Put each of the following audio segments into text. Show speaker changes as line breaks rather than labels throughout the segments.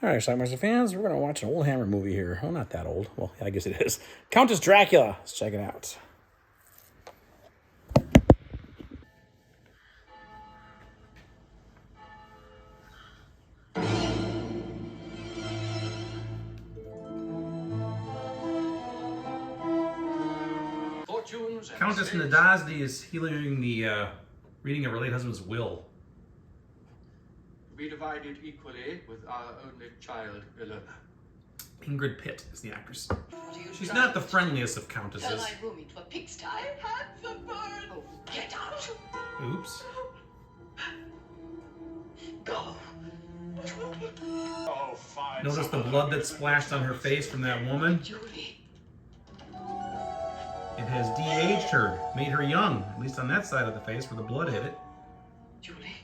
All right, Schlockmeisters fans, we're going to watch an old Hammer movie here. Well, not that old. Well, I guess it is. Countess Dracula. Let's check it out. Countess Nadazdi is hearing the reading of her late husband's will.
We divided equally with our only child, Ilona.
Ingrid Pitt is the actress. She's not the friendliest of countesses.
Turn my room into a pigsty. I had the bird. Oh, get out.
Oops.
Go.
Oh, fine.
Notice the blood that splashed on her face from that woman?
Julie.
It has de-aged her, made her young, at least on that side of the face where the blood hit it.
Julie.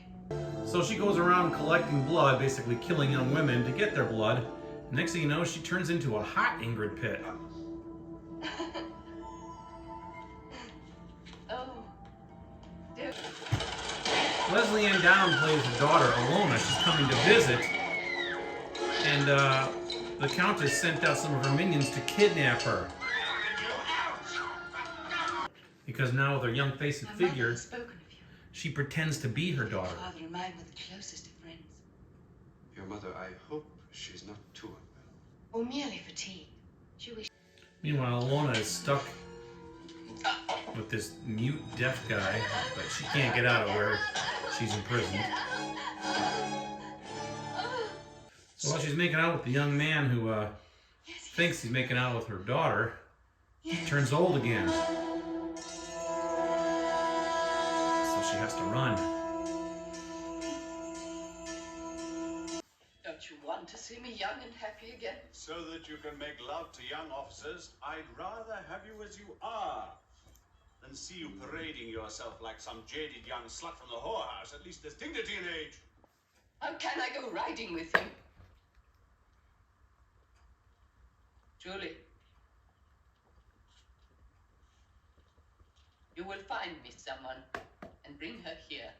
So she goes around collecting blood, basically killing young women to get their blood. Next thing you know, she turns into a hot Ingrid Pitt.
Oh. Dear.
Leslie Ann Down plays the daughter, Ilona. She's coming to visit. And the Countess sent out some of her minions to kidnap her. Because now with her young face and figure, she pretends to be her daughter.
Father and mine were the closest of friends.
Your mother, I hope she's not too unwell.
Or merely fatigued. She wished.
Meanwhile, Ilona is stuck with this mute deaf guy, but she can't get out of where she's imprisoned. So while she's making out with the young man who thinks he's making out with her daughter, he turns old again. So she has to run.
Don't you want to see me young and happy again?
So that you can make love to young officers, I'd rather have you as you are than see you parading yourself like some jaded young slut from the whorehouse. At least there's dignity in age.
How can I go riding with him? Julie. You will find me someone and bring her here.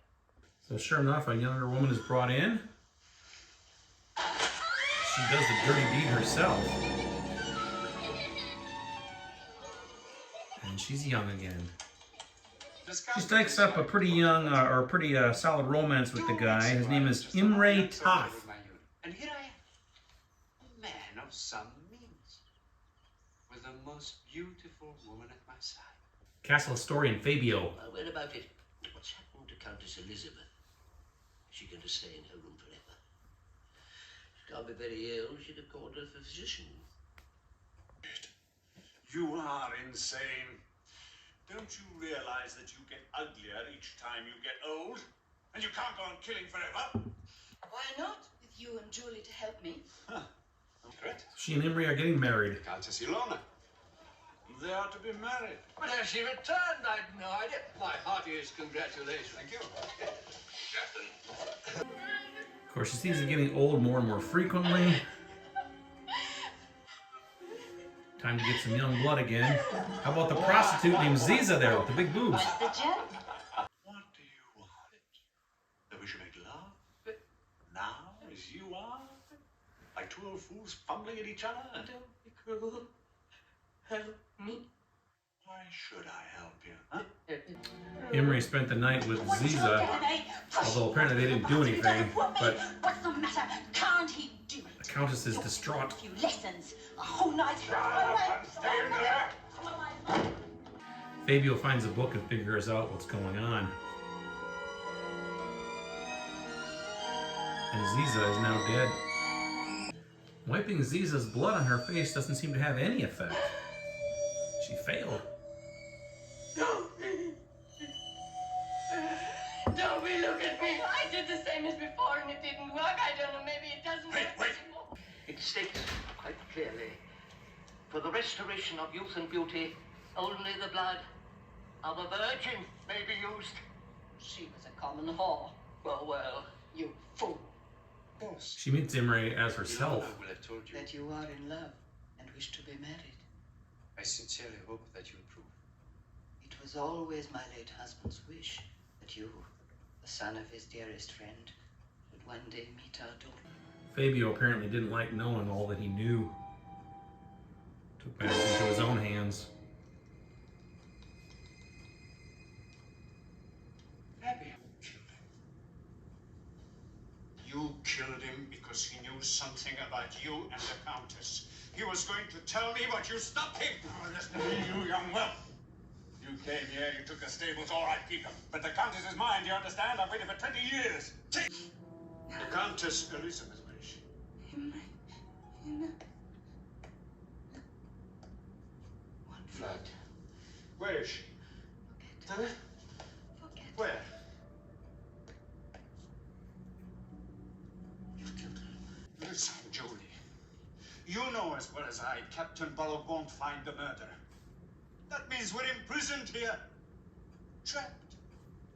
So sure enough, a younger woman is brought in. She does the dirty deed herself. And she's young again. She strikes up a pretty young, or pretty solid romance with the guy. His name is BLU-RAY.
And here I am, a man of some means, with the most beautiful woman at my side.
Castle historian Fabio.
Where about it? What's happened to Countess Elizabeth? Is she going to stay in her room forever? She can't be very ill. She'd have called her for a physician.
You are insane. Don't you realize that you get uglier each time you get old? And you can't go on killing forever?
Why not? With you and Julie to help me.
Huh. Correct.
She and BLU-RAY are getting married.
Countess Ilona. They are to be married.
But has she returned? I had no idea. My heartiest congratulations.
Thank you.
Of course, she seems to be getting old more and more frequently. Time to get some young blood again. How about the prostitute named Ziza there with the big boobs?
What do you want? That we should make love? Now, as you are? Like two old fools fumbling at each other?
Don't be cruel. Help me.
Why should I help you, huh?
BLU-RAY spent the night with Ziza, although apparently they didn't do anything, but
What's the matter? Can't he do it?
the Countess is distraught.
A few lessons. A whole night's
Fabio finds a book and figures out what's going on. And Ziza is now dead. Wiping Ziza's blood on her face doesn't seem to have any effect. She failed.
Don't be look at me. I did the same as before and it didn't work. I don't know, maybe it doesn't work anymore.
It states quite clearly, for the restoration of youth and beauty, only the blood of a virgin may be used.
She was a common whore.
Oh, well.
You fool.
She meets BLU-RAY as herself.
I will have told you.
That you are in love and wish to be married.
I sincerely hope that you approve.
It was always my late husband's wish that you, the son of his dearest friend, should one day meet our daughter.
Fabio apparently didn't like knowing all that he knew. Took matters into his own hands.
Fabio killed him. You killed him because he knew something about you and the Countess. He was going to tell me, but you stopped him. Oh, listen to me, you young whelp. You came here, you took the stables, all right, keep them. But the Countess is mine, do you understand? I've waited for 20 years. Take. The Countess Elizabeth, where is she?
One
Blood. Where is she? Tell her.
Forget.
Where? You killed her. Listen, Julie. You know as well as I, Captain Bullock won't find the murderer. That means we're imprisoned here. Trapped.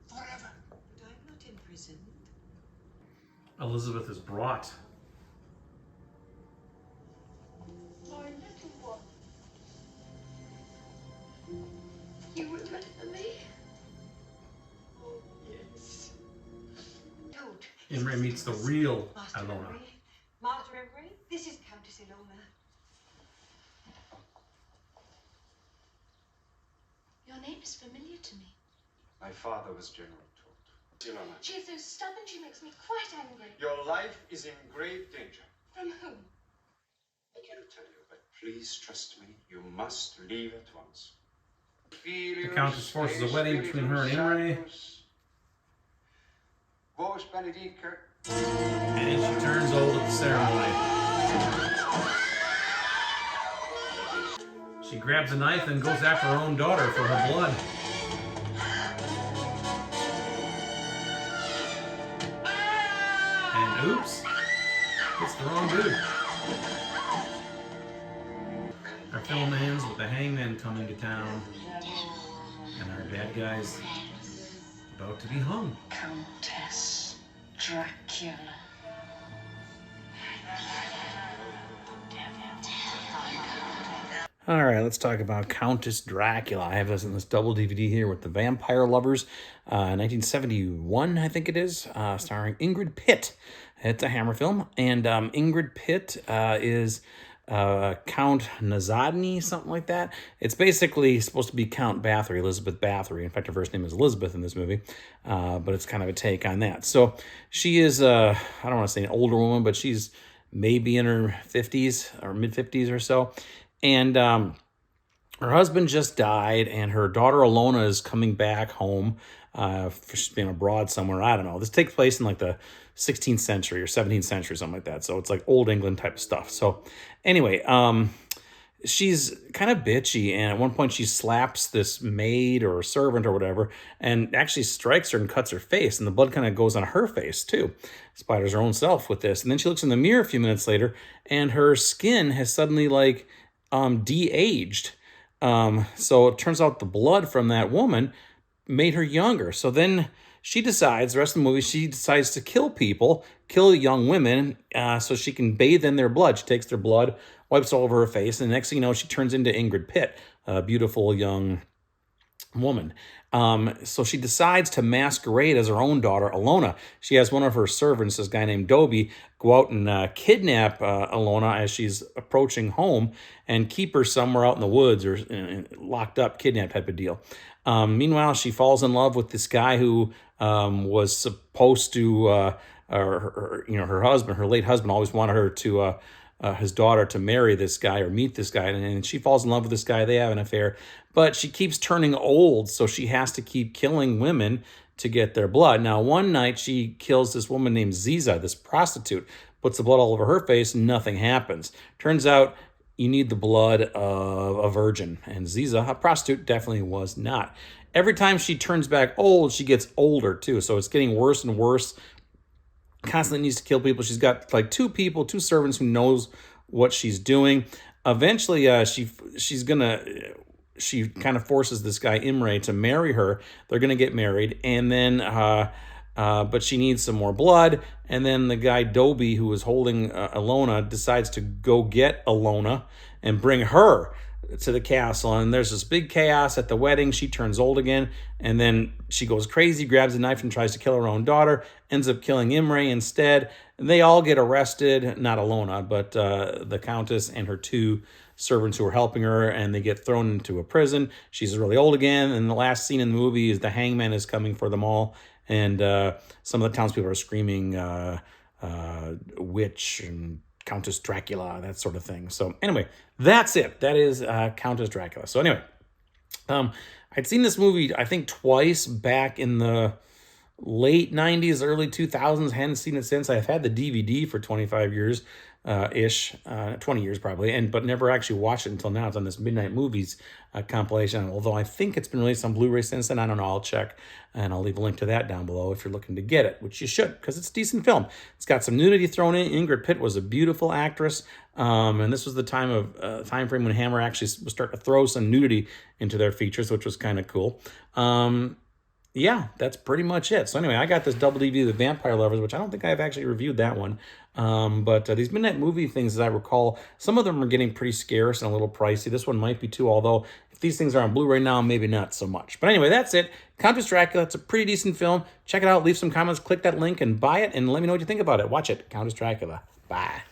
Forever.
But I'm not imprisoned.
Elizabeth is brought.
My little one. You remember me? Oh, yes.
Don't.
Imre meets the real
Master
Ilona.
Imre. Master Imre, this is Countess Ilona.
Your name is familiar to me.
My father was General Todt. Ilona,
She is so stubborn, she makes me quite angry.
your life is in grave danger.
From whom?
I cannot tell you, but please trust me. You must leave at once.
The Countess forces a wedding between her and Imre,
Vos benedicat.
and she turns old at the ceremony. She grabs a knife and goes after her own daughter for her blood. And oops, it's the wrong dude. Our film ends with the hangman coming to town, and our bad guy's about to be hung.
Countess Dracula.
All right, let's talk about Countess Dracula. I have this in this double DVD here with The Vampire Lovers, 1971, I think it is, starring Ingrid Pitt. It's a Hammer film, and Ingrid Pitt is Count Nazadny, something like that. It's basically supposed to be Count Bathory, Elizabeth Bathory. In fact, her first name is Elizabeth in this movie, but it's kind of a take on that. So she is, I don't want to say an older woman, but she's maybe in her 50s or mid-50s or so. And her husband just died, and her daughter Ilona is coming back home. She's been abroad somewhere. I don't know. This takes place in like the 16th century or 17th century, something like that. So it's like old England type of stuff. So anyway, she's kind of bitchy, and at one point she slaps this maid or servant or whatever, and actually strikes her and cuts her face, and the blood kind of goes on her face too. Spider's her own self with this. And then she looks in the mirror a few minutes later, and her skin has suddenly like de-aged. So it turns out the blood from that woman made her younger. So then she decides, the rest of the movie, she decides to kill people, kill young women, so she can bathe in their blood. She takes their blood, wipes all over her face, and the next thing you know, she turns into Ingrid Pitt, a beautiful young woman. So she decides to masquerade as her own daughter, Ilona. She has one of her servants, this guy named Dobie, go out and kidnap Ilona as she's approaching home and keep her somewhere out in the woods or locked up, kidnapped type of deal. Meanwhile, she falls in love with this guy who was supposed to, her husband, her late husband, always wanted her to, his daughter to marry this guy or meet this guy, and she falls in love with this guy. They have an affair, but she keeps turning old, so she has to keep killing women to get their blood. Now, one night she kills this woman named Ziza, this prostitute, puts the blood all over her face, nothing happens. Turns out you need the blood of a virgin, and Ziza, a prostitute, definitely was not. Every time she turns back old, she gets older too, so it's getting worse and worse. Constantly needs to kill people. She's got like two servants who knows what she's doing. Eventually, she kind of forces this guy Imre to marry her. They're gonna get married, and then but she needs some more blood. And then the guy Dobie, who is holding Ilona, decides to go get Ilona and bring her to the castle, and there's this big chaos at the wedding. She turns old again, and then she goes crazy, grabs a knife and tries to kill her own daughter, ends up killing Imre instead. And they all get arrested, not Alona, but the Countess and her 2 servants who are helping her, and they get thrown into a prison. She's really old again, and the last scene in the movie is the hangman is coming for them all, and some of the townspeople are screaming witch and Countess Dracula, that sort of thing. So anyway, that's it. That is Countess Dracula. So anyway, I'd seen this movie, I think, twice back in the late 90s, early 2000s. Hadn't seen it since. I've had the DVD for 25 years ish, 20 years probably, but never actually watched it until now. It's on this Midnight Movies compilation, although I think it's been released on Blu-ray since then. I don't know. I'll check, and I'll leave a link to that down below if you're looking to get it, which you should, because it's a decent film. It's got some nudity thrown in. Ingrid Pitt was a beautiful actress, and this was the time frame when Hammer actually was starting to throw some nudity into their features, which was kind of cool. Yeah, that's pretty much it. So anyway, I got this double DVD of The Vampire Lovers, which I don't think I've actually reviewed that one. But these Midnight Movie things, as I recall, some of them are getting pretty scarce and a little pricey. This one might be too, although if these things are on Blu-ray now, maybe not so much. But anyway, that's it. Countess Dracula, it's a pretty decent film. Check it out, leave some comments, click that link, and buy it, and let me know what you think about it. Watch it. Countess Dracula. Bye.